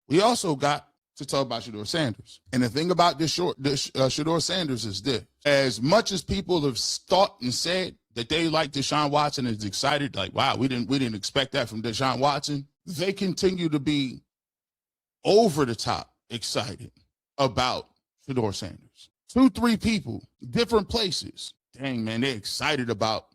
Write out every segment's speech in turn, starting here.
We also got to talk about Shedeur Sanders. And the thing about Shedeur Sanders is this. As much as people have thought and said that they like Deshaun Watson and is excited, like, wow, we didn't expect that from Deshaun Watson, they continue to be over the top excited about Shedeur Sanders. 2-3 people, different places. Dang, man, they're excited about,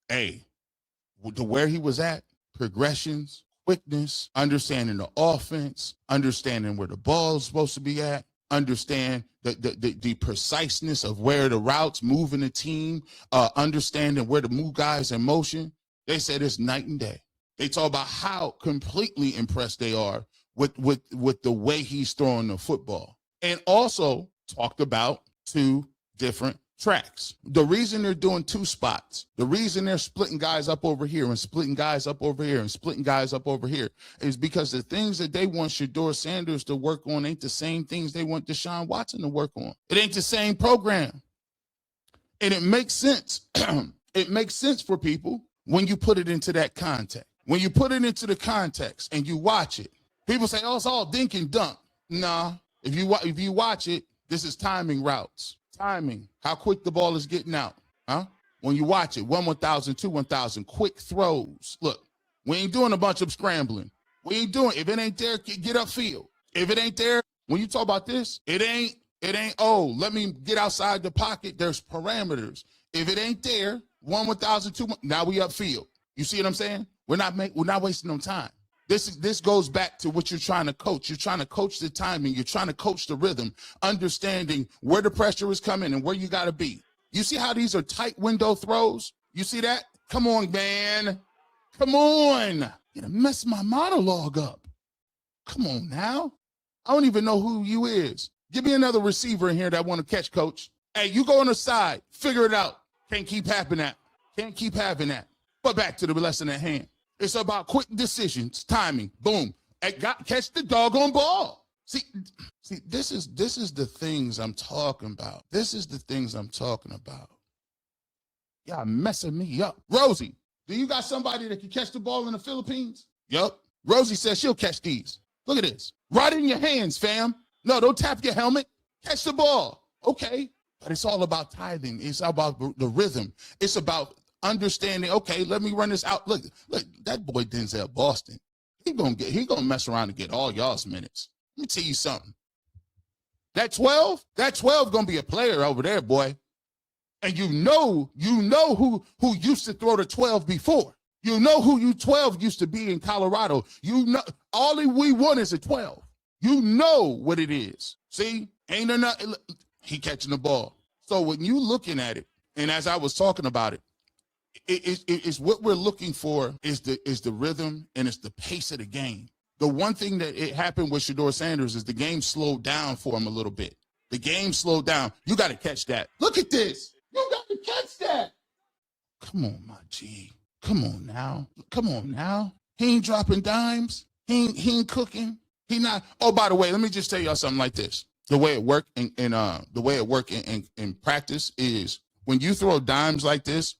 to where he was at, progressions, quickness, understanding the offense, understanding where the ball is supposed to be at, understand the preciseness of where the routes, moving the team, understanding where to move guys in motion. They said it's night and day. They talk about how completely impressed they are with the way he's throwing the football. And also talked about 2 different tracks. The reason they're doing 2 spots, the reason they're splitting guys up over here and splitting guys up over here and splitting guys up over here is because the things that they want Shedeur Sanders to work on ain't the same things they want Deshaun Watson to work on. It ain't the same program. And it makes sense. It makes sense for people when you put it into that context. When you put it into the context and you watch it, people say, oh, it's all dink and dunk. Nah, if you watch it, this is timing routes. Timing, how quick the ball is getting out, huh? When you watch it, 1,000, 2,000, quick throws. Look, we ain't doing a bunch of scrambling. We ain't doing, if it ain't there, get upfield. If it ain't there, when you talk about this, it ain't, oh, let me get outside the pocket. There's parameters. If it ain't there, 1,000, 2,000, now we upfield. You see what I'm saying? We're not wasting no time. This goes back to what you're trying to coach. You're trying to coach the timing. You're trying to coach the rhythm, understanding where the pressure is coming and where you got to be. You see how these are tight window throws? You see that? Come on, man. Come on. You're going to mess my monologue up. Come on now. I don't even know who you is. Give me another receiver in here that want to catch, coach. Hey, you go on the side. Figure it out. Can't keep having that. Can't keep having that. But back to the lesson at hand. It's about quick decisions, timing, boom. Catch the doggone ball. See, this is the things I'm talking about. This is the things I'm talking about. Y'all messing me up. Rosie, do you got somebody that can catch the ball in the Philippines? Yup. Rosie says she'll catch these. Look at this. Right in your hands, fam. No, don't tap your helmet. Catch the ball. Okay. But it's all about tithing. It's about the rhythm. It's about understanding, okay, let me run this out. Look, that boy Denzel Boston, he gonna mess around and get all y'all's minutes. Let me tell you something. That 12 gonna be a player over there, boy. And you know who used to throw the 12 before. You know who you 12 used to be in Colorado. You know, all we want is a 12. You know what it is. See, ain't enough. He catching the ball. So when you looking at it, and as I was talking about it, it's what we're looking for is the rhythm and it's the pace of the game. The one thing that it happened with Shedeur Sanders is the game slowed down for him a little bit. The game slowed down. You got to catch that. Look at this. You got to catch that. Come on, my G. Come on now. Come on now. He ain't dropping dimes. He ain't cooking. He not. Oh, by the way, let me just tell y'all something like this. The way it worked in practice is, when you throw dimes like this,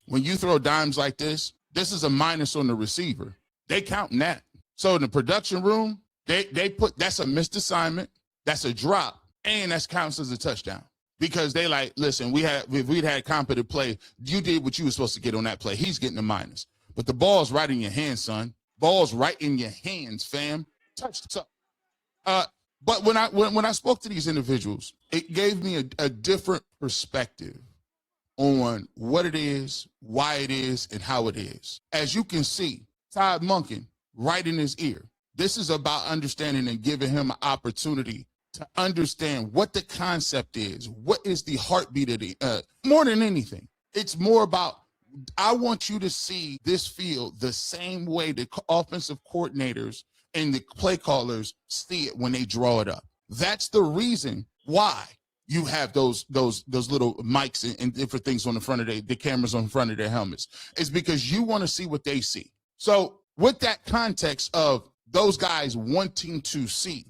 this is a minus on the receiver. They counting that. So in the production room, they put, that's a missed assignment, that's a drop, and that counts as a touchdown. Because they like, listen, if we'd had competent play, you did what you were supposed to get on that play. He's getting a minus. But the ball's right in your hands, son. Ball's right in your hands, fam. Touchdown. But when I spoke to these individuals, it gave me a different perspective on what it is, why it is, and how it is. As you can see, Todd Monken right in his ear. This is about understanding and giving him an opportunity to understand what the concept is, what is the heartbeat of the, more than anything. It's more about, I want you to see this field the same way the offensive coordinators and the play callers see it when they draw it up. That's the reason why you have those little mics and different things on the front of the cameras on the front of their helmets. It's because you want to see what they see. So with that context of those guys wanting to see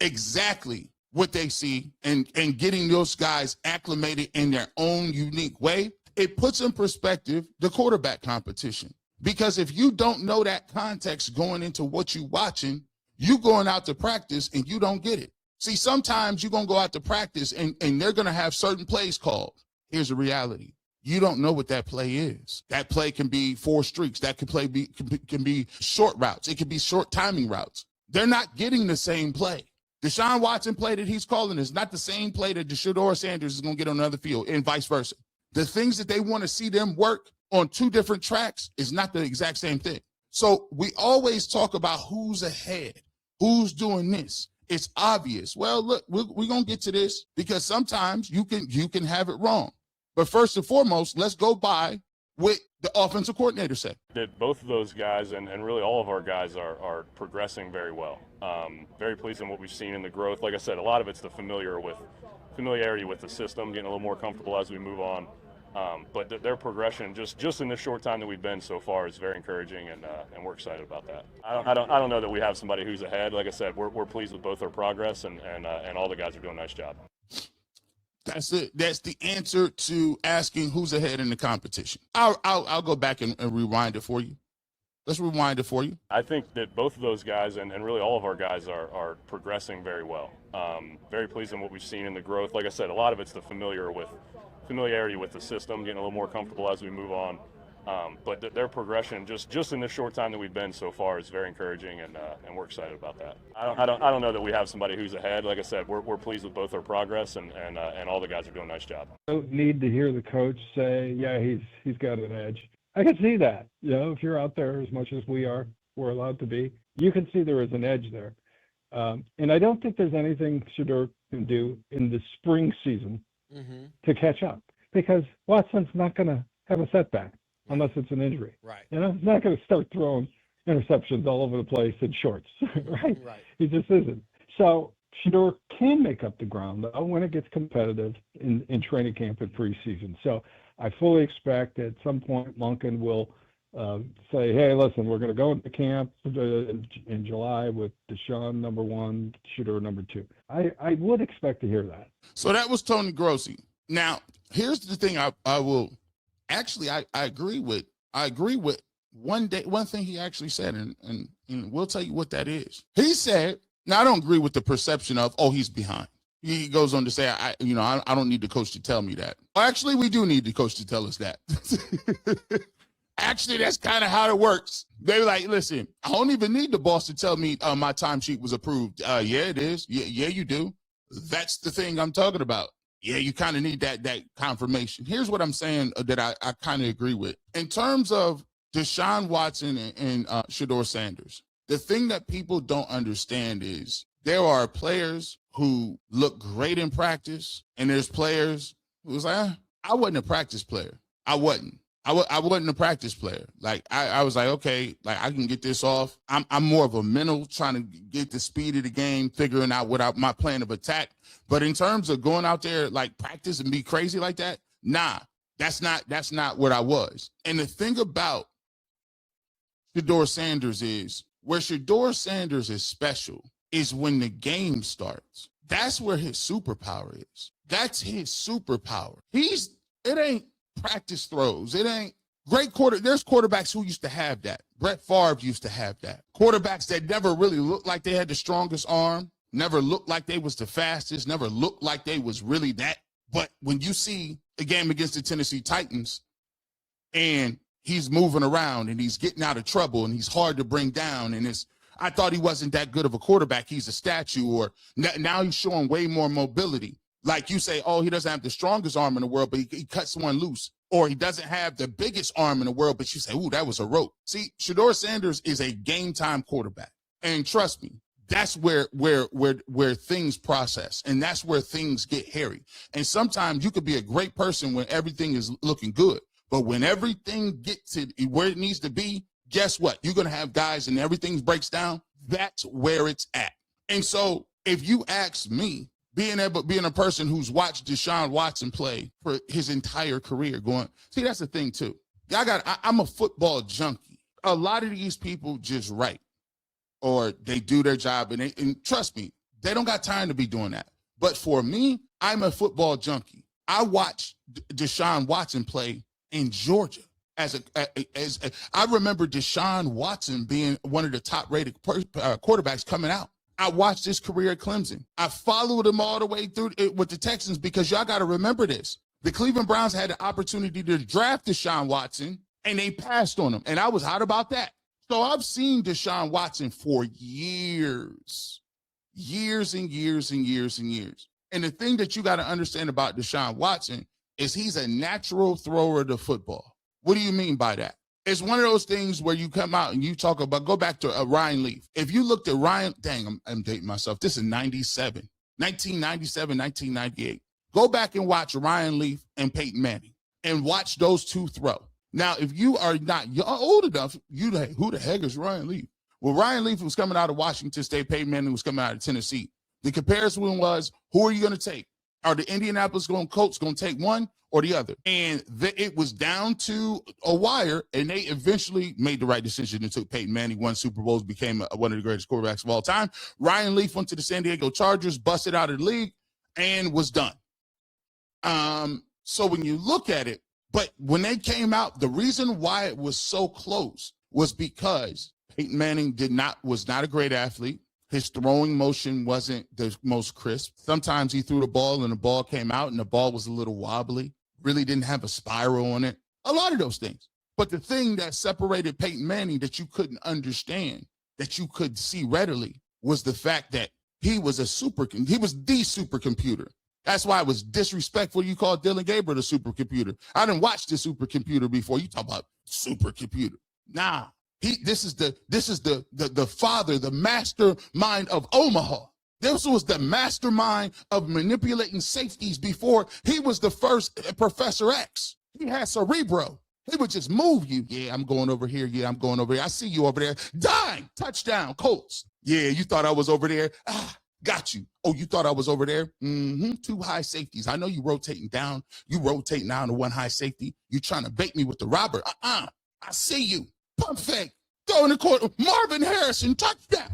exactly what they see and getting those guys acclimated in their own unique way, it puts in perspective the quarterback competition. Because if you don't know that context going into what you're watching, You going out to practice and you don't get it. See, sometimes you're going to go out to practice and they're going to have certain plays called. Here's the reality. You don't know what that play is. That play can be 4 streaks. That can be short routes. It can be short timing routes. They're not getting the same play. Deshaun Watson play that he's calling is not the same play that Shedeur Sanders is going to get on another field, and vice versa. The things that they want to see them work on 2 different tracks is not the exact same thing. So we always talk about who's ahead, who's doing this. It's obvious. Well, look, we're going to get to this because sometimes you can have it wrong. But first and foremost, let's go by what the offensive coordinator said. That both of those guys and really all of our guys are progressing very well. Very pleased in what we've seen in the growth. Like I said, a lot of it's the familiarity with the system, getting a little more comfortable as we move on. But their progression, just in the short time that we've been so far, is very encouraging, and we're excited about that. I don't know that we have somebody who's ahead. Like I said, we're pleased with both our progress, and all the guys are doing a nice job. That's it. That's the answer to asking who's ahead in the competition. I'll go back and rewind it for you. Let's rewind it for you. I think that both of those guys and really all of our guys are progressing very well. Very pleased in what we've seen in the growth. Like I said, a lot of it's the familiarity with the system, getting a little more comfortable as we move on. But their progression, just in the short time that we've been so far, is very encouraging, and we're excited about that. I don't know that we have somebody who's ahead. Like I said, we're pleased with both our progress, and all the guys are doing a nice job. I don't need to hear the coach say, yeah, he's got an edge. I can see that. If you're out there as much as we're allowed to be, you can see there is an edge there. And I don't think there's anything Shedeur can do in the spring season to catch up, because Watson's not going to have a setback unless it's an injury. Right. He's not going to start throwing interceptions all over the place in shorts, right? He just isn't. So Shedeur can make up the ground, though, when it gets competitive in training camp and preseason. So I fully expect at some point Monken will say, hey, listen, we're going to go into camp in July with Deshaun number 1, Shedeur number 2. I would expect to hear that. So that was Tony Grossi. Now, here's the thing I will actually, I agree with one thing he actually said, and we'll tell you what that is. He said, now I don't agree with the perception of, he's behind. He goes on to say, I don't need the coach to tell me that. Well, actually, we do need the coach to tell us that. Actually, that's kind of how it works. They're like, listen, I don't even need the boss to tell me my timesheet was approved. Yeah, it is. Yeah, you do. That's the thing I'm talking about. Yeah, you kind of need that confirmation. Here's what I'm saying that I kind of agree with. In terms of Deshaun Watson and Shedeur Sanders, the thing that people don't understand is there are players who look great in practice, and there's players who's like, I wasn't a practice player. I wasn't a practice player. Like, I was like, okay, like I can get this off. I'm more of a mental, trying to get the speed of the game, figuring out what my plan of attack. But in terms of going out there, like practice and be crazy like that, nah, that's not what I was. And the thing about Shedeur Sanders is, where Shedeur Sanders is special is when the game starts. That's where his superpower is. That's his superpower. It ain't practice throws. It ain't great There's quarterbacks who used to have that. Brett Favre used to have that. Quarterbacks that never really looked like they had the strongest arm, never looked like they was the fastest, never looked like they was really that. But when you see a game against the Tennessee Titans and he's moving around and he's getting out of trouble and he's hard to bring down, and I thought he wasn't that good of a quarterback, he's a statue, or now he's showing way more mobility. Like you say, he doesn't have the strongest arm in the world, but he cuts one loose. Or he doesn't have the biggest arm in the world, but you say, ooh, that was a rope. See, Shedeur Sanders is a game-time quarterback. And trust me, that's where things process, and that's where things get hairy. And sometimes you could be a great person when everything is looking good, but when everything gets to where it needs to be, guess what? You're going to have guys and everything breaks down. That's where it's at. And so if you ask me, being a person who's watched Deshaun Watson play for his entire career, that's the thing too. I'm a football junkie. A lot of these people just write, or they do their job, and trust me, they don't got time to be doing that. But for me, I'm a football junkie. I watched Deshaun Watson play in Georgia. I remember Deshaun Watson being one of the top-rated quarterbacks coming out. I watched his career at Clemson. I followed him all the way through with the Texans because y'all got to remember this. The Cleveland Browns had the opportunity to draft Deshaun Watson, and they passed on him, and I was hot about that. So I've seen Deshaun Watson for years and years and years and years. And the thing that you got to understand about Deshaun Watson is he's a natural thrower of the football. What do you mean by that? It's one of those things where you come out and you talk about, go back to Ryan Leaf. If you looked at Ryan, I'm dating myself. This is 1997, 1998. Go back and watch Ryan Leaf and Peyton Manning and watch those two throw. Now, if you are not old enough, who the heck is Ryan Leaf? Well, Ryan Leaf was coming out of Washington State. Peyton Manning was coming out of Tennessee. The comparison was, who are you going to take? Are the Indianapolis Colts going to take one or the other? And it was down to a wire, and they eventually made the right decision and took Peyton Manning, won Super Bowls, became one of the greatest quarterbacks of all time. Ryan Leaf went to the San Diego Chargers, busted out of the league, and was done. So when you look at it, but when they came out, the reason why it was so close was because Peyton Manning was not a great athlete. His throwing motion wasn't the most crisp. Sometimes he threw the ball and the ball came out and the ball was a little wobbly, really didn't have a spiral on it. A lot of those things. But the thing that separated Peyton Manning that you couldn't understand, that you could see readily, was the fact that he was the supercomputer. That's why it was disrespectful you called Dylan Gabriel the supercomputer. I didn't watch the supercomputer before. You talk about supercomputer. Nah. This is the father, the mastermind of Omaha. This was the mastermind of manipulating safeties before he was the first Professor X. He had cerebro. He would just move you. Yeah, I'm going over here. Yeah, I'm going over here. I see you over there. Dime, touchdown, Colts. Yeah, you thought I was over there. Got you. Oh, you thought I was over there? Two high safeties. I know you rotating down. You rotating down to one high safety. You trying to bait me with the robber. I see you. Pump fake. Throw in the court. Marvin Harrison, touchdown.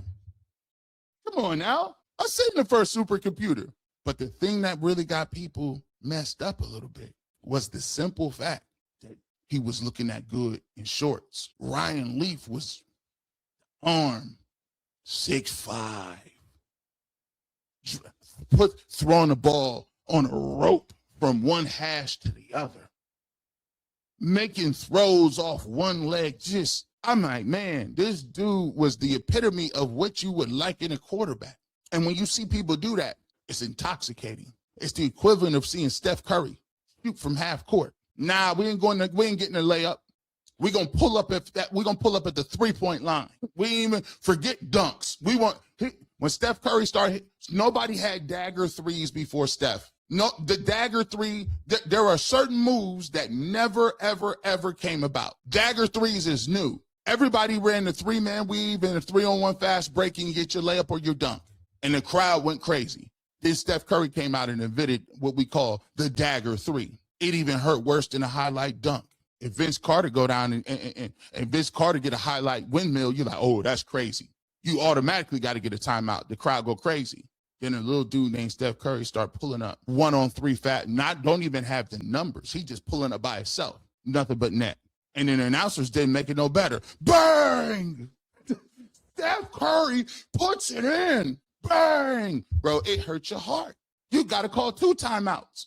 Come on now. I seen the first supercomputer. But the thing that really got people messed up a little bit was the simple fact that he was looking that good in shorts. Ryan Leaf was arm 6'5", throwing the ball on a rope from one hash to the other, making throws off one leg. I'm like, man, this dude was the epitome of what you would like in a quarterback. And when you see people do that, it's intoxicating. It's the equivalent of seeing Steph Curry shoot from half court. Nah, we ain't getting a layup. We're gonna pull up at the 3-point line. We ain't even forget dunks. When Steph Curry started, nobody had dagger threes before Steph. No, the dagger three, there are certain moves that never, ever, ever came about. Dagger threes is new. Everybody ran the 3-man weave and a 3-on-1 fast break and you get your layup or your dunk. And the crowd went crazy. Then Steph Curry came out and invented what we call the dagger three. It even hurt worse than a highlight dunk. If Vince Carter go down and Vince Carter get a highlight windmill, you're like, oh, that's crazy. You automatically got to get a timeout. The crowd go crazy. Then a little dude named Steph Curry start pulling up 1-on-3 don't even have the numbers. He just pulling up by himself. Nothing but net. And then the announcers didn't make it no better. Bang! Steph Curry puts it in. Bang! Bro, it hurts your heart. You got to call 2 timeouts.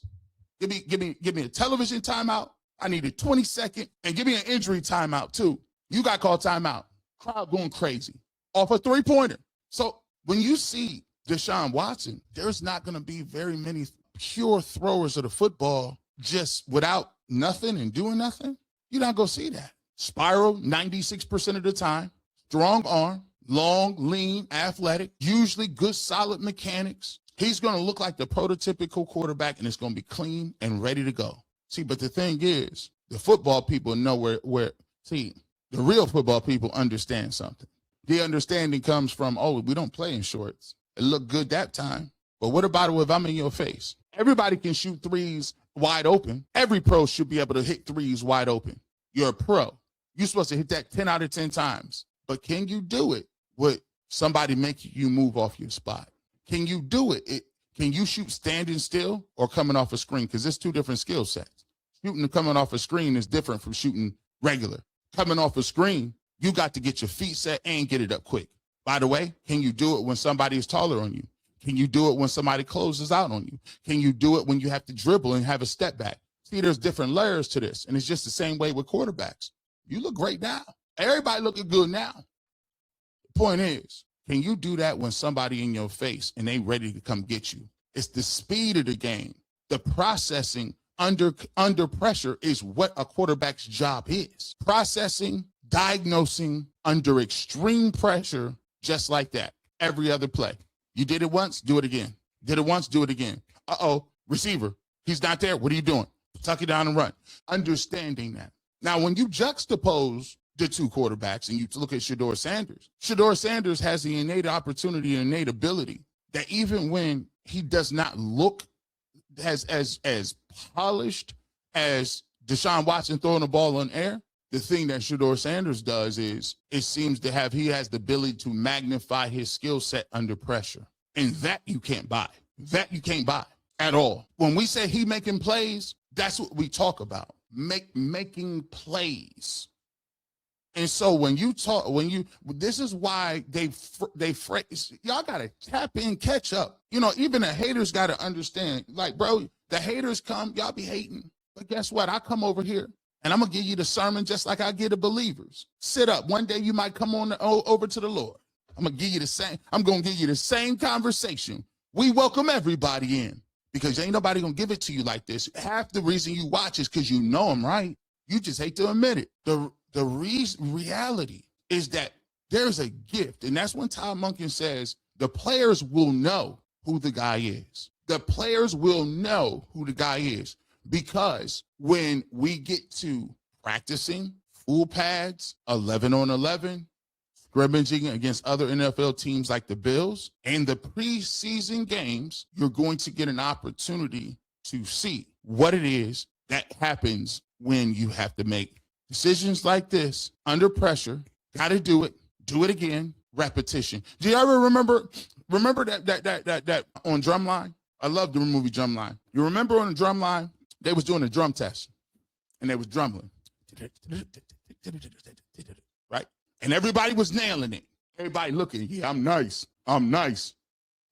Give me a television timeout. I need a 20-second. And give me an injury timeout, too. You got to call timeout. Crowd going crazy. Off a 3-pointer. So when you see Deshaun Watson, there's not going to be very many pure throwers of the football just without nothing and doing nothing. You're not going to see that. Spiral 96% of the time. Strong arm, long, lean, athletic, usually good, solid mechanics. He's going to look like the prototypical quarterback, and it's going to be clean and ready to go. See, but the thing is, the football people know where the real football people understand something. The understanding comes from, we don't play in shorts. It looked good that time. But what about it if I'm in your face? Everybody can shoot threes wide open. Every pro should be able to hit threes wide open. You're a pro. You're supposed to hit that 10 out of 10 times. But can you do it with somebody making you move off your spot? Can you do it? Can you shoot standing still or coming off a screen? Because it's 2 different skill sets. Shooting and coming off a screen is different from shooting regular. Coming off a screen, you got to get your feet set and get it up quick. By the way, can you do it when somebody is taller on you? Can you do it when somebody closes out on you? Can you do it when you have to dribble and have a step back? See, there's different layers to this, and it's just the same way with quarterbacks. You look great now. Everybody looking good now. The point is, can you do that when somebody in your face and they ready to come get you? It's the speed of the game. The processing under pressure is what a quarterback's job is. Processing, diagnosing under extreme pressure, just like that. Every other play. You did it once, do it again. Did it once, do it again. Uh-oh, receiver, he's not there. What are you doing? Tuck it down and run. Understanding that. Now, when you juxtapose the two quarterbacks and you look at Shedeur Sanders has the innate opportunity and innate ability that even when he does not look as polished as Deshaun Watson throwing the ball on air, the thing that Shedeur Sanders does is he has the ability to magnify his skill set under pressure. And that you can't buy. That you can't buy at all. When we say he making plays, that's what we talk about. Making plays. And so this is why they phrase, y'all got to tap in, catch up. You know, even the haters got to understand, like, bro, the haters come, y'all be hating. But guess what? I come over here and I'm going to give you the sermon just like I give the believers. Sit up. One day you might come on over to the Lord. I'm going to give you the same conversation. We welcome everybody in because ain't nobody going to give it to you like this. Half the reason you watch is because you know them, right? You just hate to admit it. The reality is that there's a gift, and that's when Todd Monken says the players will know who the guy is. The players will know who the guy is because when we get to practicing, full pads, 11 on 11, scrimmaging against other NFL teams like the Bills, and the preseason games, you're going to get an opportunity to see what it is that happens when you have to make decisions like this under pressure. Got to do it again, repetition. Do you ever remember that on Drumline? I love the movie Drumline. You remember on the Drumline, they was doing a drum test and they was drumming. Right? And everybody was nailing it. Everybody looking, yeah, I'm nice. You know what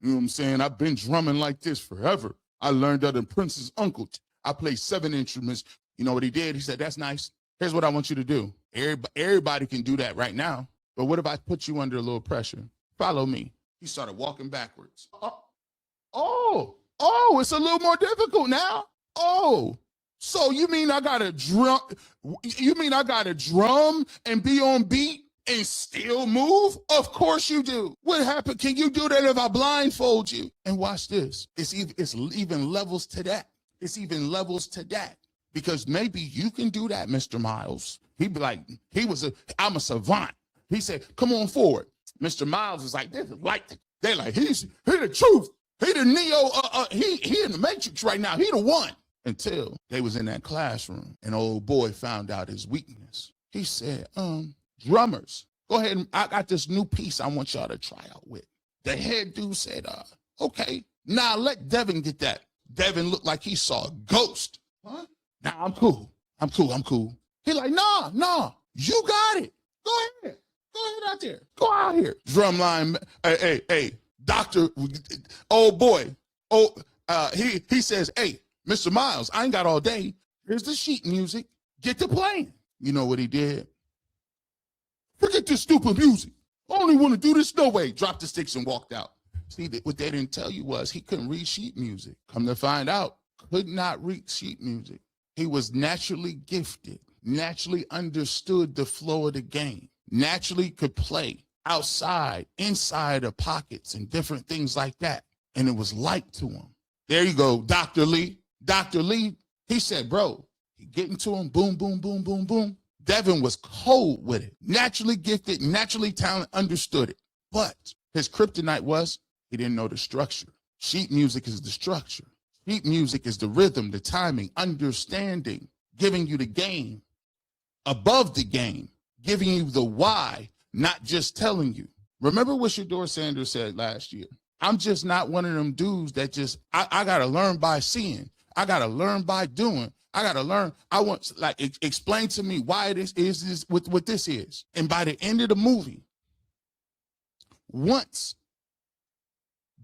I'm saying? I've been drumming like this forever. I learned that in Prince's uncle. I play 7 instruments. You know what he did? He said, that's nice. Here's what I want you to do. Everybody can do that right now. But what if I put you under a little pressure? Follow me. He started walking backwards. Oh, it's a little more difficult now. Oh, so you mean I got to drum? You mean I got to drum and be on beat and still move? Of course you do. What happened? Can you do that if I blindfold you? And watch this. It's even levels to that. It's even levels to that. Because maybe you can do that, Mr. Miles. He'd be like, I'm a savant. He said, come on forward. Mr. Miles is like, they're like, he's the truth. He the Neo, he in the Matrix right now. He the one. Until they was in that classroom and old boy found out his weakness. He said, drummers, go ahead. I got this new piece I want y'all to try out with. The head dude said, okay, now let Devin get that. Devin looked like he saw a ghost. Huh? Nah, I'm cool. He like, nah, you got it. Go ahead out there. Go out here. Drumline, hey, doctor, old boy. He says, hey, Mr. Miles, I ain't got all day. Here's the sheet music. Get to playing. You know what he did? Forget this stupid music. I only want to do this no way. Dropped the sticks and walked out. See, what they didn't tell you was he couldn't read sheet music. Come to find out, could not read sheet music. He was naturally gifted, naturally understood the flow of the game, naturally could play outside, inside of pockets and different things like that. And it was light to him. There you go, Dr. Lee. Dr. Lee, he said, bro, he getting to him, boom, boom, boom, boom, boom. Devin was cold with it, naturally gifted, naturally talented, understood it. But his kryptonite was he didn't know the structure. Sheet music is the structure. Sheet music is the rhythm, the timing, understanding, giving you the game, above the game, giving you the why, not just telling you. Remember what Shedeur Sanders said last year? I'm just not one of them dudes that just, I got to learn by seeing. I got to learn by doing. I got to learn. I want, like, explain to me why this is what this is. And by the end of the movie, once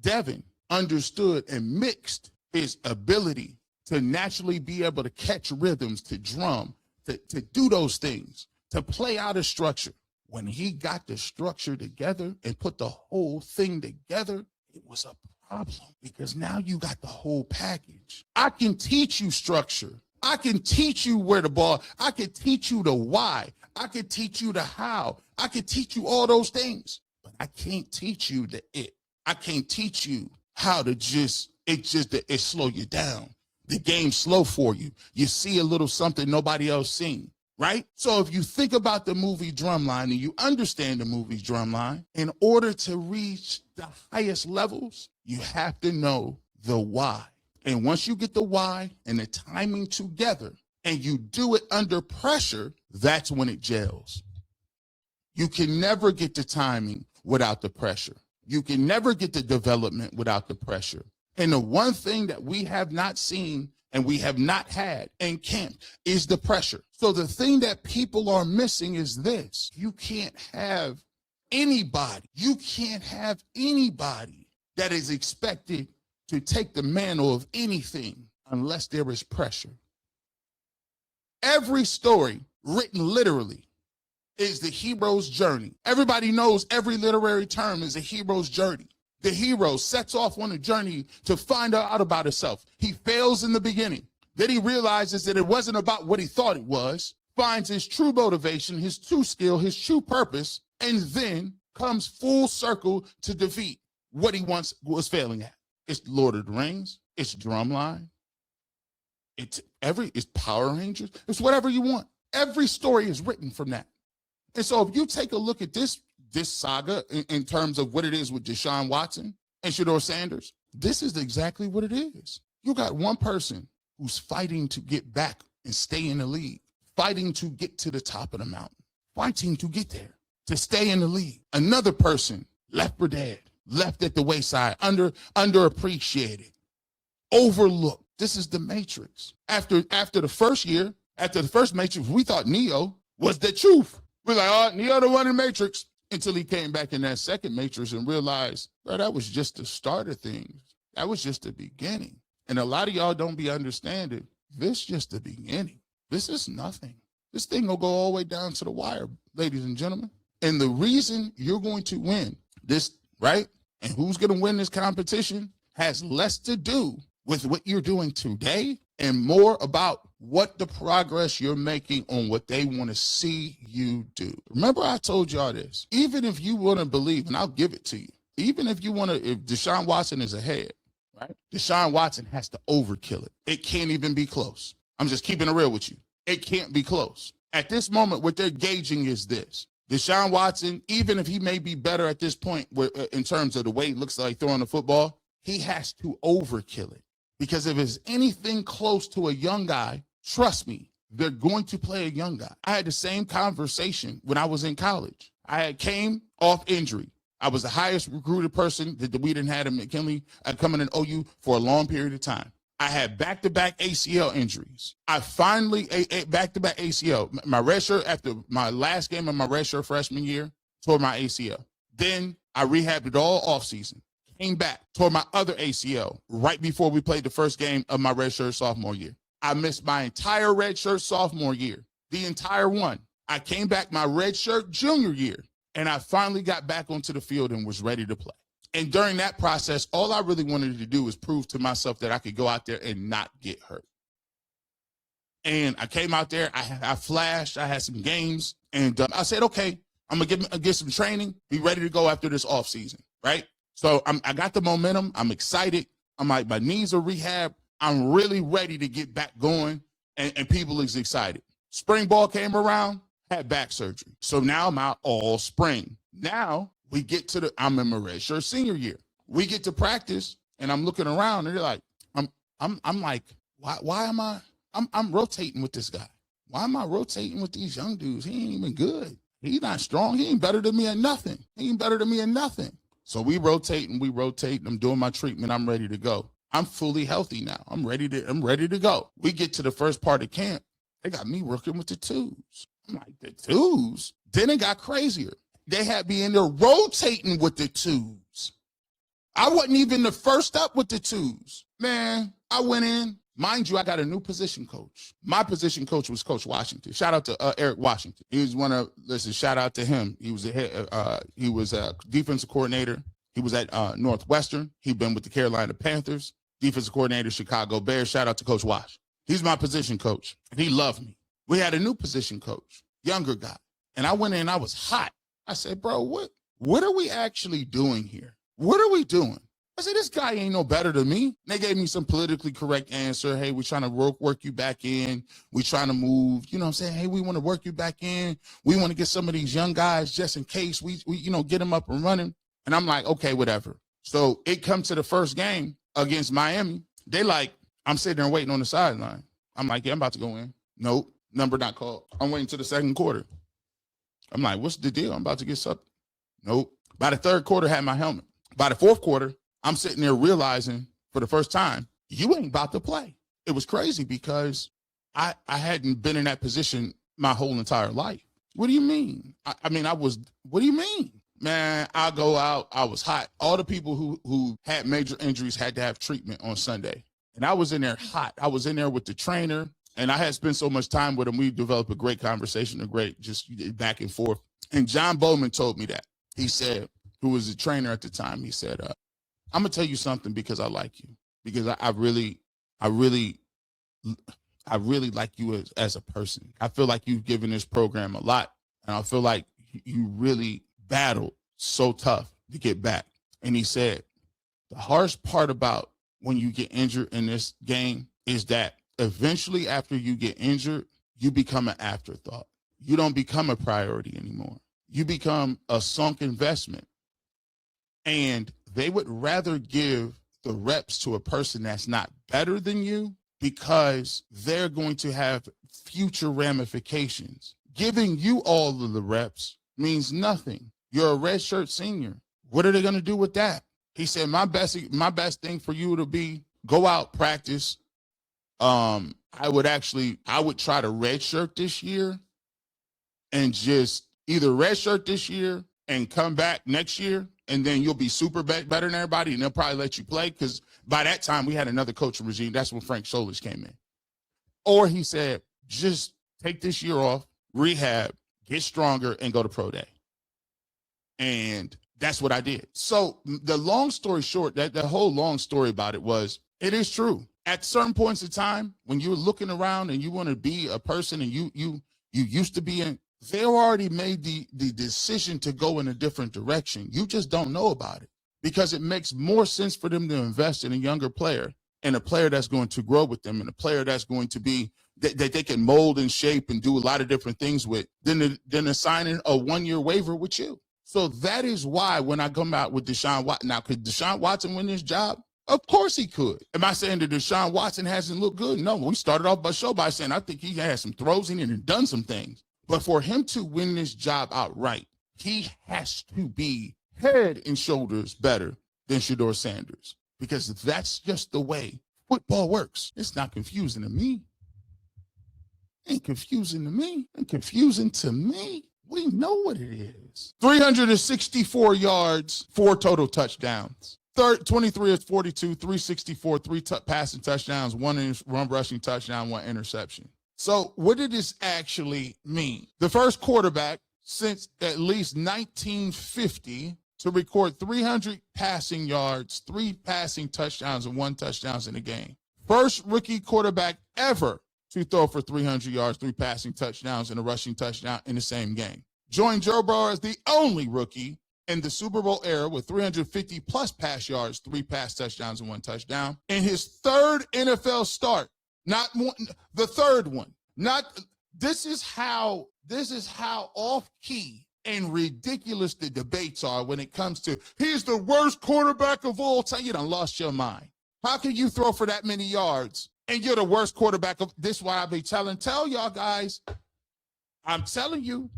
Devin understood and mixed his ability to naturally be able to catch rhythms, to drum, to do those things, to play out a structure. When he got the structure together and put the whole thing together, it was a problem because now you got the whole package. I can teach you structure. I can teach you where the ball, I can teach you the why. I can teach you the how. I can teach you all those things, but I can't teach you the it. I can't teach you how to it slow you down. The game's slow for you. You see a little something nobody else seen, right? So if you think about the movie Drumline and you understand the movie Drumline, in order to reach the highest levels, you have to know the why. And once you get the why and the timing together and you do it under pressure, that's when it gels. You can never get the timing without the pressure. You can never get the development without the pressure. And the one thing that we have not seen and we have not had in camp is the pressure. So the thing that people are missing is this. You can't have anybody that is expected to take the mantle of anything unless there is pressure. Every story written literally is the hero's journey. Everybody knows every literary term is a hero's journey. The hero sets off on a journey to find out about himself. He fails in the beginning. Then he realizes that it wasn't about what he thought it was, finds his true motivation, his true skill, his true purpose, and then comes full circle to defeat what he once was failing at. It's Lord of the Rings. It's Drumline. It's Power Rangers. It's whatever you want. Every story is written from that. And so if you take a look at this saga in terms of what it is with Deshaun Watson and Shedeur Sanders, this is exactly what it is. You got one person who's fighting to get back and stay in the league, fighting to get to the top of the mountain, fighting to get there, to stay in the league. Another person left for dead, left at the wayside, underappreciated, overlooked. This is the Matrix. After the first year, after the first Matrix, we thought Neo was the truth. We're like, oh, Neo the one in Matrix. Until he came back in that second Matrix and realized, bro, that was just the start of things. That was just the beginning. And a lot of y'all don't be understanding, this is just the beginning. This is nothing. This thing will go all the way down to the wire, ladies and gentlemen. And the reason you're going to win this, right, and who's going to win this competition has less to do with what you're doing today and more about what the progress you're making on what they want to see you do. Remember, I told y'all this. Even if you want to believe, and I'll give it to you, even if you want to, if Deshaun Watson is ahead, right? Deshaun Watson has to overkill it. It can't even be close. I'm just keeping it real with you. It can't be close. At this moment, what they're gauging is this. Deshaun Watson, even if he may be better at this point in terms of the way he looks like throwing the football, he has to overkill it. Because if it's anything close to a young guy, trust me, they're going to play a young guy. I had the same conversation when I was in college. I came off injury. I was the highest recruited person that we didn't have at McKinley coming in OU for a long period of time. I had back-to-back ACL injuries. I finally, back-to-back ACL. My red shirt, after my last game of my red shirt freshman year, tore my ACL. Then I rehabbed it all offseason. Came back, tore my other ACL right before we played the first game of my redshirt sophomore year. I missed my entire redshirt sophomore year, the entire one. I came back my redshirt junior year, and I finally got back onto the field and was ready to play. And during that process, all I really wanted to do was prove to myself that I could go out there and not get hurt. And I came out there, I flashed, I had some games, and I said, okay, I'm going to get some training, be ready to go after this offseason, right? So I got the momentum. I'm excited. I'm like, my knees are rehab. I'm really ready to get back going, and people is excited. Spring ball came around, had back surgery. So now I'm out all spring. Now we get to I'm in my redshirt senior year. We get to practice, and I'm looking around, and they're like, I'm like, why am I'm rotating with this guy? Why am I rotating with these young dudes? He ain't even good. He's not strong. He ain't better than me at nothing. So we rotate and we rotate, and I'm doing my treatment. I'm ready to go. I'm fully healthy now. I'm ready to go. We get to the first part of camp. They got me working with the twos. I'm like, the twos? Then it got crazier. They had me in there rotating with the twos. I wasn't even the first up with the twos. Man, I went in. Mind you, I got a new position coach. My position coach was Coach Washington. Shout out to Eric Washington. He was shout out to him. He was a defensive coordinator. He was at Northwestern. He'd been with the Carolina Panthers. Defensive coordinator, Chicago Bears. Shout out to Coach Wash. He's my position coach, and he loved me. We had a new position coach, younger guy. And I went in, I was hot. I said, bro, what are we actually doing here? What are we doing? I said, this guy ain't no better than me. And they gave me some politically correct answer. Hey, we're trying to work you back in. We're trying to move. You know what I'm saying? Hey, we want to work you back in. We want to get some of these young guys just in case we get them up and running. And I'm like, okay, whatever. So it comes to the first game against Miami. They like, I'm sitting there waiting on the sideline. I'm like, yeah, I'm about to go in. Nope, number not called. I'm waiting to the second quarter. I'm like, what's the deal? I'm about to get something. Nope. By the third quarter, I had my helmet. By the fourth quarter, I'm sitting there realizing for the first time, you ain't about to play. It was crazy because I hadn't been in that position my whole entire life. What do you mean? What do you mean? Man, I go out, I was hot. All the people who had major injuries had to have treatment on Sunday. And I was in there hot. I was in there with the trainer, and I had spent so much time with him. We developed a great conversation, just back and forth. And John Bowman told me that. He said, who was the trainer at the time, he said, I'm going to tell you something because I like you. Because I really like you as a person. I feel like you've given this program a lot. And I feel like you really battled so tough to get back. And he said, the harsh part about when you get injured in this game is that eventually after you get injured, you become an afterthought. You don't become a priority anymore. You become a sunk investment. And they would rather give the reps to a person that's not better than you because they're going to have future ramifications. Giving you all of the reps means nothing. You're a redshirt senior. What are they going to do with that? He said, my best thing for you to be go out, practice. I would try to redshirt this year and just either redshirt this year and come back next year, and then you'll be super better than everybody, and they'll probably let you play because by that time we had another coaching regime. That's when Frank Solich came in. Or he said, just take this year off, rehab, get stronger, and go to pro day. And that's what I did. So the long story short, the whole long story about it was, it is true. At certain points in time, when you're looking around and you want to be a person and you used to be in, they already made the decision to go in a different direction. You just don't know about it because it makes more sense for them to invest in a younger player and a player that's going to grow with them and a player that's going to be that they can mold and shape and do a lot of different things with than assigning a one-year waiver with you. So that is why when I come out with Deshaun Watson, now could Deshaun Watson win this job? Of course he could. Am I saying that Deshaun Watson hasn't looked good? No, we started off the show by saying I think he had some throws in it and done some things. But for him to win this job outright, he has to be head and shoulders better than Shedeur Sanders because that's just the way football works. It's not confusing to me. Ain't confusing to me. Ain't confusing to me. We know what it is. 364 yards, 4 total touchdowns. 23 of 42, 364, 3 passing touchdowns, 1 rushing touchdown, 1 interception. So what did this actually mean? The first quarterback since at least 1950 to record 300 passing yards, 3 passing touchdowns, and 1 touchdown in a game. First rookie quarterback ever to throw for 300 yards, 3 passing touchdowns, and a rushing touchdown in the same game. Joined Joe Burrow as the only rookie in the Super Bowl era with 350-plus pass yards, 3 pass touchdowns, and 1 touchdown. In his third NFL start, not one, the third one. This is how off-key and ridiculous the debates are when it comes to he's the worst quarterback of all time. You done lost your mind. How can you throw for that many yards and you're the worst quarterback of this? Why I be tell y'all guys, I'm telling you,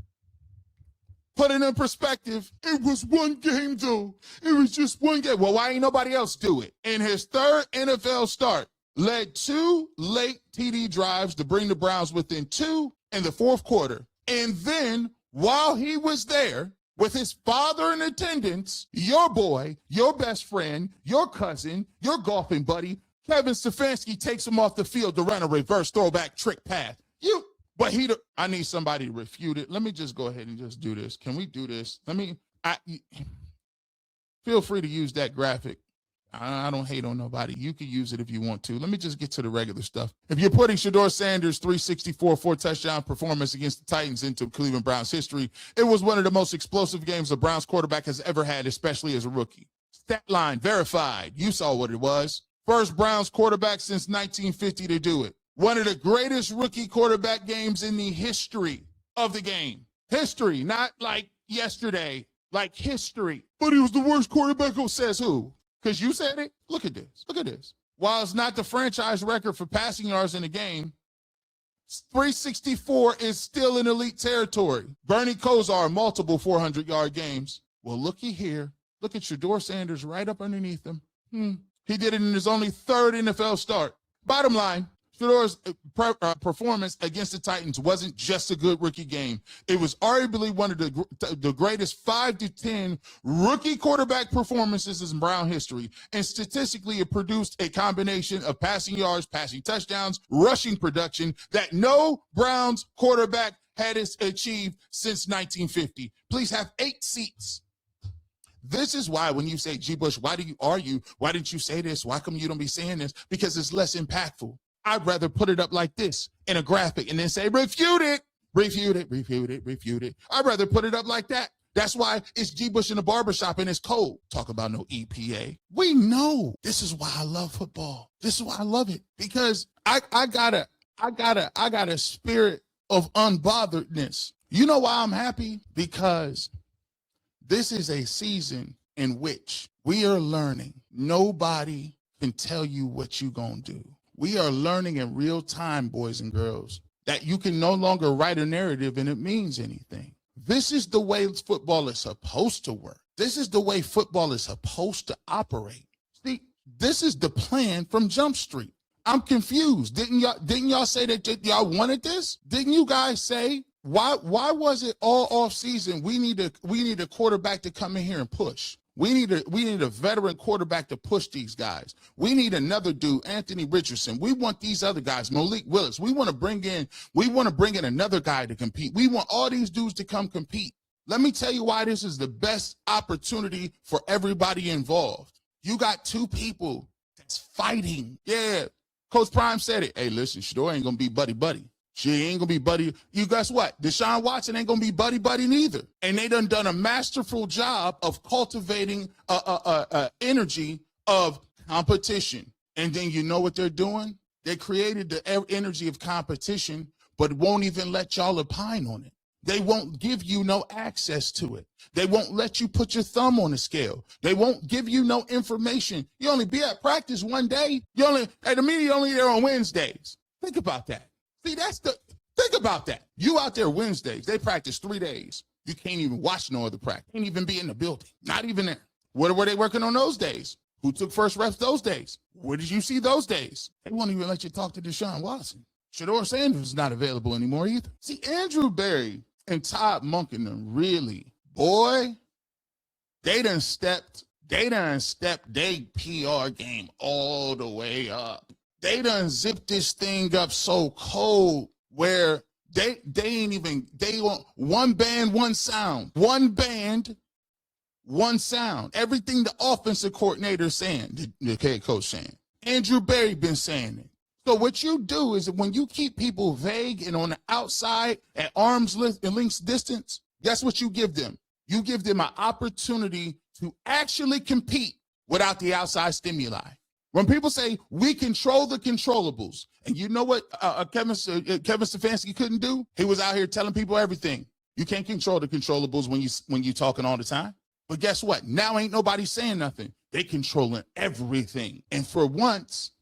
Put it in perspective. It was one game, though. It was just one game. Well, why ain't nobody else do it? In his third NFL start, led 2 late TD drives to bring the Browns within 2 in the fourth quarter. And then, while he was there, with his father in attendance, your boy, your best friend, your cousin, your golfing buddy, Kevin Stefanski takes him off the field to run a reverse throwback trick pass. I need somebody to refute it. Let me just go ahead and just do this. Can we do this? Feel free to use that graphic. I don't hate on nobody. You can use it if you want to. Let me just get to the regular stuff. If you're putting Shedeur Sanders' 364 4-touchdown performance against the Titans into Cleveland Browns history, it was one of the most explosive games a Browns quarterback has ever had, especially as a rookie. Stat line verified. You saw what it was. First Browns quarterback since 1950 to do it. One of the greatest rookie quarterback games in the history of the game. History, not like yesterday, like history. But he was the worst quarterback. Who says who? Because you said it? Look at this. Look at this. While it's not the franchise record for passing yards in a game, 364 is still in elite territory. Bernie Kosar, multiple 400-yard games. Well, looky here. Look at Shedeur Sanders right up underneath him. He did it in his only third NFL start. Bottom line, Shedeur's performance against the Titans wasn't just a good rookie game. It was arguably one of the greatest 5 to 10 rookie quarterback performances in Brown history. And statistically, it produced a combination of passing yards, passing touchdowns, rushing production that no Browns quarterback had achieved since 1950. Please have 8 seats. This is why when you say, G. Bush, why do you argue? Why didn't you say this? Why come you don't be saying this? Because it's less impactful. I'd rather put it up like this in a graphic and then say, refute it, refute it, refute it, refute it. I'd rather put it up like that. That's why it's G. Bush in the barbershop and it's cold. Talk about no EPA. We know. This is why I love football. This is why I love it. Because I got a spirit of unbotheredness. You know why I'm happy? Because this is a season in which we are learning. Nobody can tell you what you're going to do. We are learning in real time, boys and girls, that you can no longer write a narrative and it means anything. This is the way football is supposed to work. This is the way football is supposed to operate. See, this is the plan from Jump Street. I'm confused. Didn't y'all say that y'all wanted this? Didn't you guys say, why was it all off season? We need a quarterback to come in here and push. We need a veteran quarterback to push these guys. We need another dude, Anthony Richardson. We want these other guys, Malik Willis. We want to bring in another guy to compete. We want all these dudes to come compete. Let me tell you why this is the best opportunity for everybody involved. You got 2 people that's fighting. Yeah, Coach Prime said it. Hey, listen, Shedeur ain't gonna be buddy-buddy. She ain't gonna be buddy. You guess what? Deshaun Watson ain't gonna be buddy neither. And they done a masterful job of cultivating energy of competition. And then you know what they're doing? They created the energy of competition, but won't even let y'all opine on it. They won't give you no access to it. They won't let you put your thumb on the scale. They won't give you no information. You only be at practice one day. At the media, only there on Wednesdays. Think about that. See, think about that. You out there Wednesdays, they practice 3 days. You can't even watch no other practice. Can't even be in the building. Not even there. What were they working on those days? Who took first reps those days? Where did you see those days? They won't even let you talk to Deshaun Watson. Shedeur Sanders is not available anymore either. See, Andrew Berry and Todd Monken really, boy, they done stepped their PR game all the way up. They done zipped this thing up so cold where they want one band, one sound. One band, one sound. Everything the offensive coordinator is saying, the head coach saying. Andrew Berry been saying it. So what you do is when you keep people vague and on the outside at arm's length distance, guess what you give them? You give them an opportunity to actually compete without the outside stimuli. When people say we control the controllables, and you know what Kevin Stefanski couldn't do? He was out here telling people everything. You can't control the controllables when you talking all the time. But guess what? Now ain't nobody saying nothing. They controlling everything. And for once,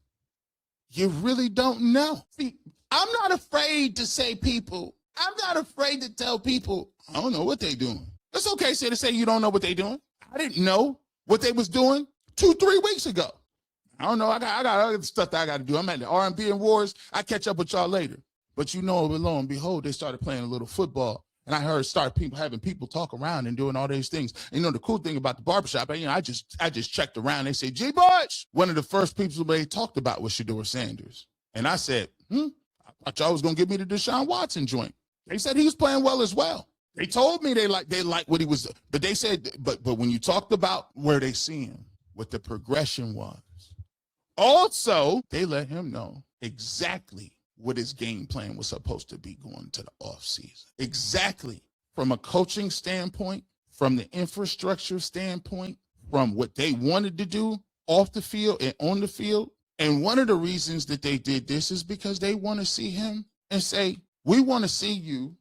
you really don't know. See, I'm not afraid to say I'm not afraid to tell people, I don't know what they doing. It's okay to say you don't know what they're doing. I didn't know what they was doing 2-3 weeks ago. I don't know. I got other stuff that I got to do. I'm at the R&B Awards. I catch up with y'all later. But lo and behold, they started playing a little football. And I heard having people talk around and doing all these things. And, the cool thing about the barbershop, I just checked around. They say, G-Bush. One of the first people they talked about was Shedeur Sanders. And I said, I thought y'all was going to give me the Deshaun Watson joint. They said he was playing well as well. They told me they like what he was. But they said, but when you talked about where they see him, what the progression was, also, they let him know exactly what his game plan was supposed to be going to the offseason. Exactly. From a coaching standpoint, from the infrastructure standpoint, from what they wanted to do off the field and on the field. And one of the reasons that they did this is because they want to see him and say, we want to see you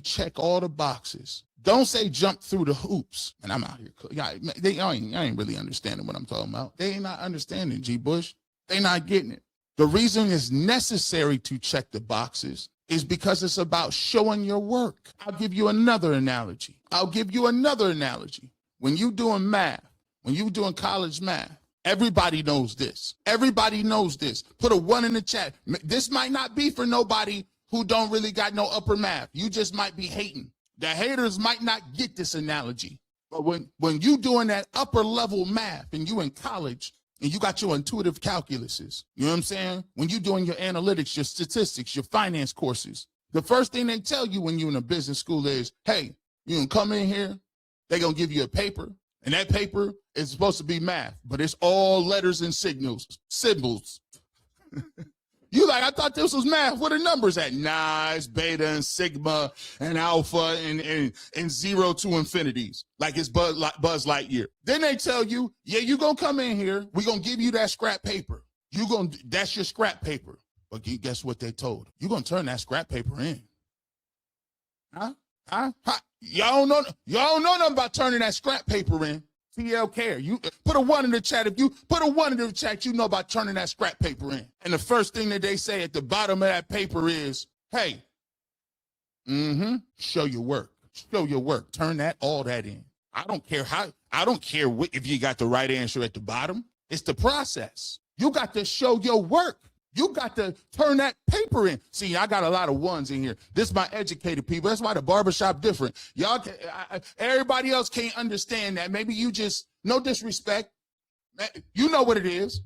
check all the boxes. Don't say jump through the hoops. And I'm out here. I ain't really understanding what I'm talking about. They ain't not understanding, G. Bush. They not getting it. The reason it's necessary to check the boxes is because it's about showing your work. I'll give you another analogy. When you doing math, when you doing college math, everybody knows this. Put a 1 in the chat. This might not be for nobody who don't really got no upper math. You just might be hating. The haters might not get this analogy. But when you doing that upper level math and you in college and you got your intuitive calculuses, you know what I'm saying? When you doing your analytics, your statistics, your finance courses, the first thing they tell you when you in a business school is, hey, you can come in here, they're going to give you a paper, and that paper is supposed to be math, but it's all letters and symbols. You like, I thought this was math. What are numbers at? Nah, it's beta and sigma and alpha and 0 to infinities. Like it's Buzz Lightyear. Then they tell you, yeah, you're going to come in here. We're going to give you that scrap paper. That's your scrap paper. But guess what they told? You're going to turn that scrap paper in. Huh? Y'all don't know nothing about turning that scrap paper in. TL care. You put a 1 in the chat. If you put a 1 in the chat, you know about turning that scrap paper in. And the first thing that they say at the bottom of that paper is, hey, show your work. Turn all that in. I don't care if you got the right answer at the bottom. It's the process. You got to show your work. You got to turn that paper in. See, I got a lot of 1s in here. This is my educated people. That's why the barbershop different. Everybody else can't understand that. Maybe you just, no disrespect. You know what it is.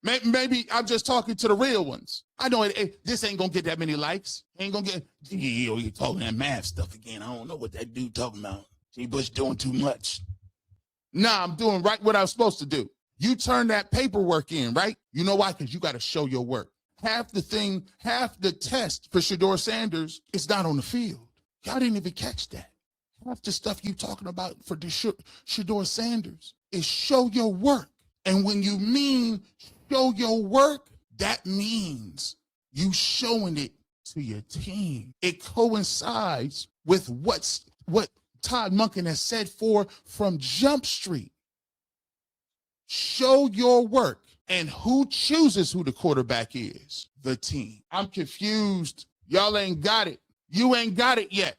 Maybe I'm just talking to the real ones. I know this ain't going to get that many likes. Ain't going to get, you talking that math stuff again. I don't know what that dude talking about. G. Bush doing too much. Nah, I'm doing right what I was supposed to do. You turn that paperwork in, right? You know why? Because you got to show your work. Half the test for Shedeur Sanders is not on the field. Y'all didn't even catch that. Half the stuff you talking about for Shedeur Sanders is show your work. And when you mean show your work, that means you showing it to your team. It coincides with what Todd Monken has said from Jump Street. Show your work. And who chooses who the quarterback is? The team. I'm confused. Y'all ain't got it. You ain't got it yet.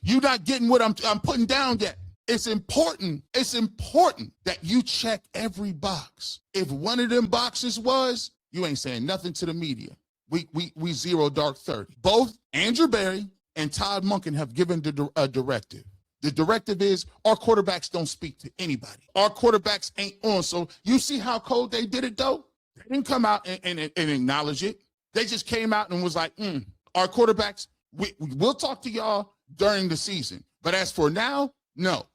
You're not getting what I'm putting down yet. It's important. It's important that you check every box. If one of them boxes was, you ain't saying nothing to the media. We zero dark 30. Both Andrew Berry and Todd Monken have given a directive. The directive is our quarterbacks don't speak to anybody. Our quarterbacks ain't on. So you see how cold they did it, though? They didn't come out and acknowledge it. They just came out and was like, our quarterbacks, we'll talk to y'all during the season. But as for now, no.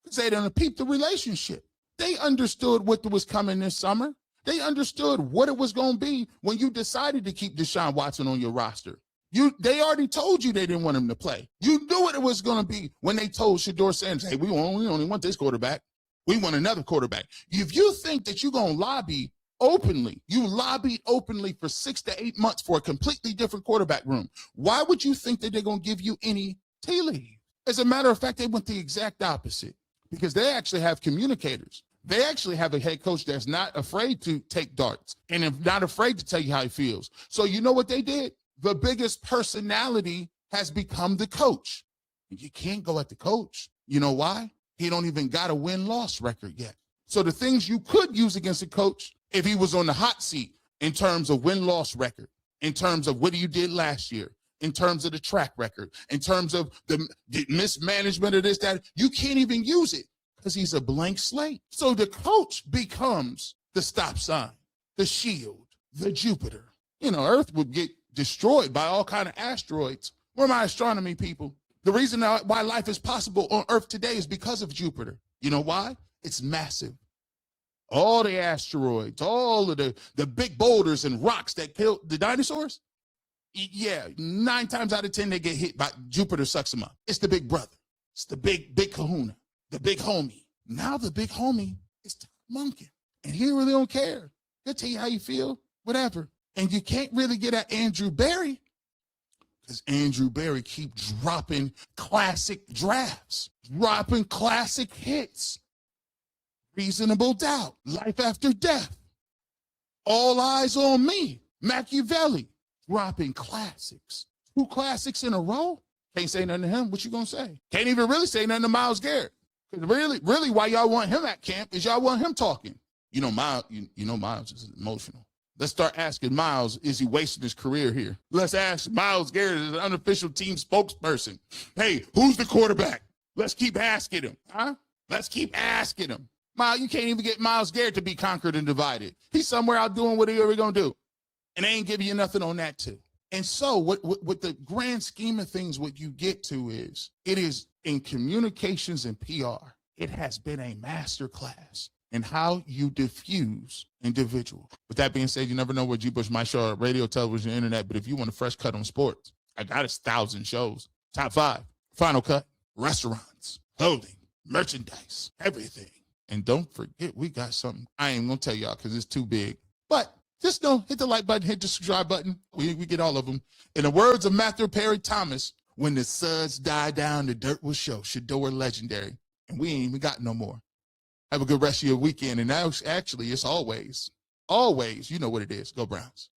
Because they didn't peep the relationship. They understood what was coming this summer. They understood what it was going to be when you decided to keep Deshaun Watson on your roster. They already told you they didn't want him to play. You knew what it was going to be when they told Shedeur Sanders, hey, we only want this quarterback. We want another quarterback. If you think that you're going to lobby openly, you lobbied openly for 6 to 8 months for a completely different quarterback room. Why would you think that they're going to give you any tea leave? As a matter of fact, they went the exact opposite because they actually have communicators. They actually have a head coach that's not afraid to take darts and not afraid to tell you how he feels. So you know what they did? The biggest personality has become the coach. You can't go at the coach. You know why? He don't even got a win-loss record yet. So the things you could use against a coach if he was on the hot seat in terms of win-loss record, in terms of what you did last year, in terms of the track record, in terms of the mismanagement of this, that, you can't even use it because he's a blank slate. So the coach becomes the stop sign, the shield, the Jupiter. You know, Earth would get destroyed by all kind of asteroids. Where are my astronomy people? The reason why life is possible on Earth today is because of Jupiter. You know why? It's massive. All the asteroids, all of the big boulders and rocks that killed the dinosaurs, yeah, 9 times out of 10 they get hit by Jupiter, sucks them up. It's the big brother. It's the big kahuna, the big homie. Now the big homie is Monken, and he really don't care. He'll tell you how you feel, whatever. And you can't really get at Andrew Berry because Andrew Berry keep dropping classic drafts, dropping classic hits. Reasonable Doubt, Life After Death, All Eyes on Me, Machiavelli, dropping classics. 2 classics in a row? Can't say nothing to him. What you gonna say? Can't even really say nothing to Myles Garrett. Because really, why y'all want him at camp is y'all want him talking. You know, Myles is emotional. Let's start asking Myles, is he wasting his career here? Let's ask Myles Garrett as an unofficial team spokesperson. Hey, who's the quarterback? Let's keep asking him, huh? Let's keep asking him. Myles, you can't even get Myles Garrett to be conquered and divided. He's somewhere out doing what he ever gonna do. And they ain't giving you nothing on that too. And so what the grand scheme of things, what you get to is, it is in communications and PR, it has been a master class in how you diffuse individual. With that being said, you never know where G. Bush might show up, radio, television, internet, but if you want a fresh cut on sports, I got 1,000 shows. Top 5, Final Cut, restaurants, clothing, merchandise, everything. And don't forget, we got something. I ain't gonna tell y'all because it's too big. But just know, hit the like button, hit the subscribe button. We get all of them. In the words of Matthew Perry Thomas, when the suds die down, the dirt will show. Shedeur legendary. And we ain't even got no more. Have a good rest of your weekend. And now, actually, it's always, you know what it is. Go Browns.